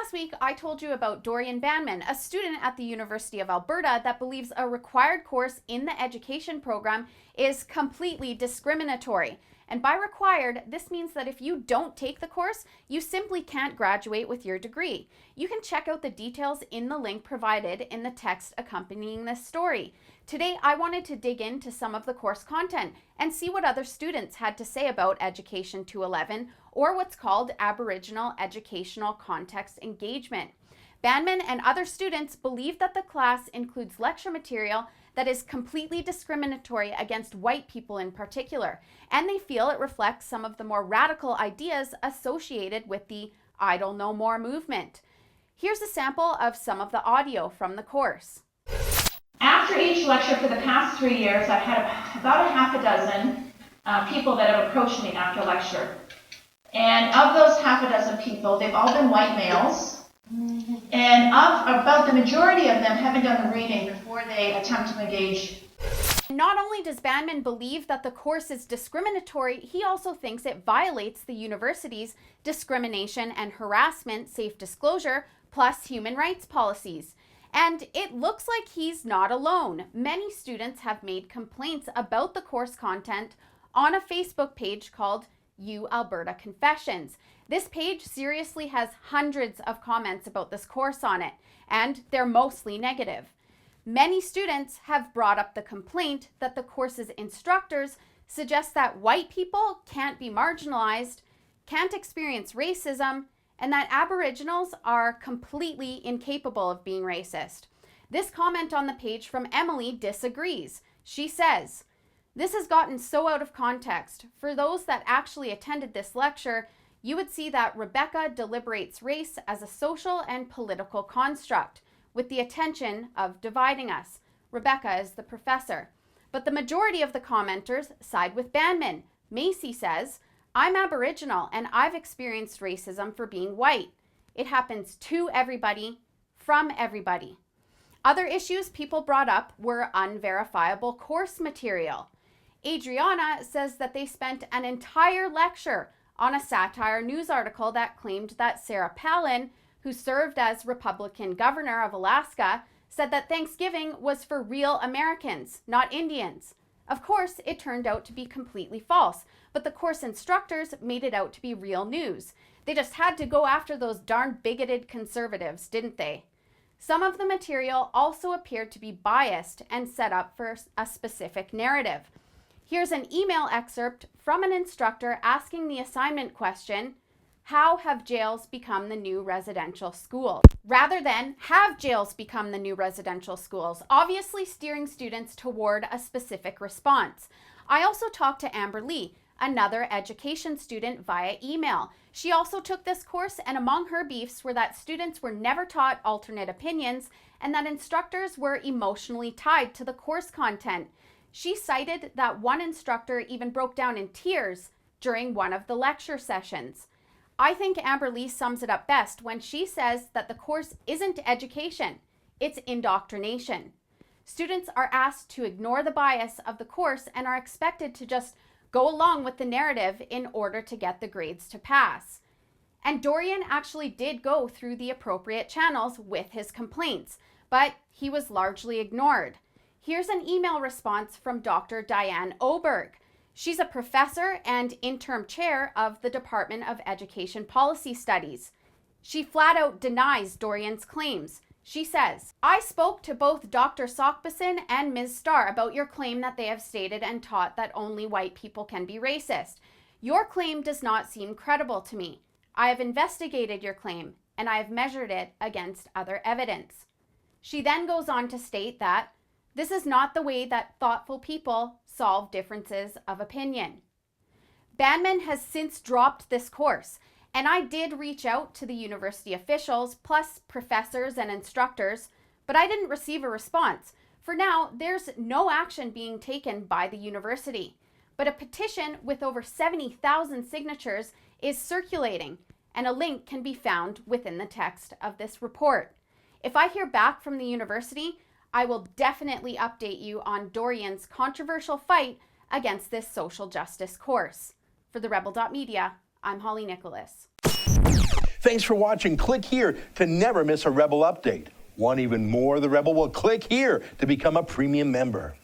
last week, I told you about Dorian Banman, a student at the University of Alberta that believes a required course in the education program is completely discriminatory. And by required, this means that if you don't take the course, you simply can't graduate with your degree. You can check out the details in the link provided in the text accompanying this story. Today, I wanted to dig into some of the course content and see what other students had to say about Education 211, or what's called Aboriginal Educational Context Engagement. Banman and other students believe that the class includes lecture material that is completely discriminatory against white people in particular, and they feel it reflects some of the more radical ideas associated with the Idle No More movement. Here's a sample of some of the audio from the course. After each lecture for the past 3 years, I've had about a half a dozen people that have approached me after lecture. And of those half a dozen people, they've all been white males. And about the majority of them haven't done the reading before they attempt to engage. Not only does Banman believe that the course is discriminatory, he also thinks it violates the university's discrimination and harassment safe disclosure plus human rights policies. And it looks like he's not alone. Many students have made complaints about the course content on a Facebook page called UAlberta Confessions. This page seriously has hundreds of comments about this course on it, and they're mostly negative. Many students have brought up the complaint that the course's instructors suggest that white people can't be marginalized, can't experience racism, and that Aboriginals are completely incapable of being racist. This comment on the page from Emily disagrees. She says, "This has gotten so out of context. For those that actually attended this lecture, you would see that Rebecca deliberates race as a social and political construct, with the intention of dividing us." Rebecca is the professor. But the majority of the commenters side with Banman. Macy says, "I'm Aboriginal and I've experienced racism for being white. It happens to everybody, from everybody." Other issues people brought up were unverifiable course material. Adriana says that they spent an entire lecture on a satire news article that claimed that Sarah Palin, who served as Republican governor of Alaska, said that Thanksgiving was for real Americans, not Indians. Of course, it turned out to be completely false, but the course instructors made it out to be real news. They just had to go after those darn bigoted conservatives, didn't they? Some of the material also appeared to be biased and set up for a specific narrative. Here's an email excerpt from an instructor asking the assignment question, "How have jails become the new residential schools?" rather than "Have jails become the new residential schools?" obviously steering students toward a specific response. I also talked to Amber Lee, another education student, via email. She also took this course, and among her beefs were that students were never taught alternate opinions and that instructors were emotionally tied to the course content. She cited that one instructor even broke down in tears during one of the lecture sessions. I think Amber Lee sums it up best when she says that the course isn't education, it's indoctrination. Students are asked to ignore the bias of the course and are expected to just go along with the narrative in order to get the grades to pass. And Dorian actually did go through the appropriate channels with his complaints, but he was largely ignored. Here's an email response from Dr. Diane Oberg. She's a professor and interim chair of the Department of Education Policy Studies. She flat out denies Dorian's claims. She says, "I spoke to both Dr. Sockbison and Ms. Starr about your claim that they have stated and taught that only white people can be racist. Your claim does not seem credible to me. I have investigated your claim and I have measured it against other evidence." She then goes on to state that this is not the way that thoughtful people solve differences of opinion. Banman has since dropped this course, and I did reach out to the university officials, plus professors and instructors, but I didn't receive a response. For now, there's no action being taken by the university, but a petition with over 70,000 signatures is circulating, and a link can be found within the text of this report. If I hear back from the university, I will definitely update you on Dorian's controversial fight against this social justice course. For the Rebel.media, I'm Holly Nicholas. Thanks for watching. Click here to never miss a Rebel update. Want even more of the Rebel? Well, click here to become a premium member.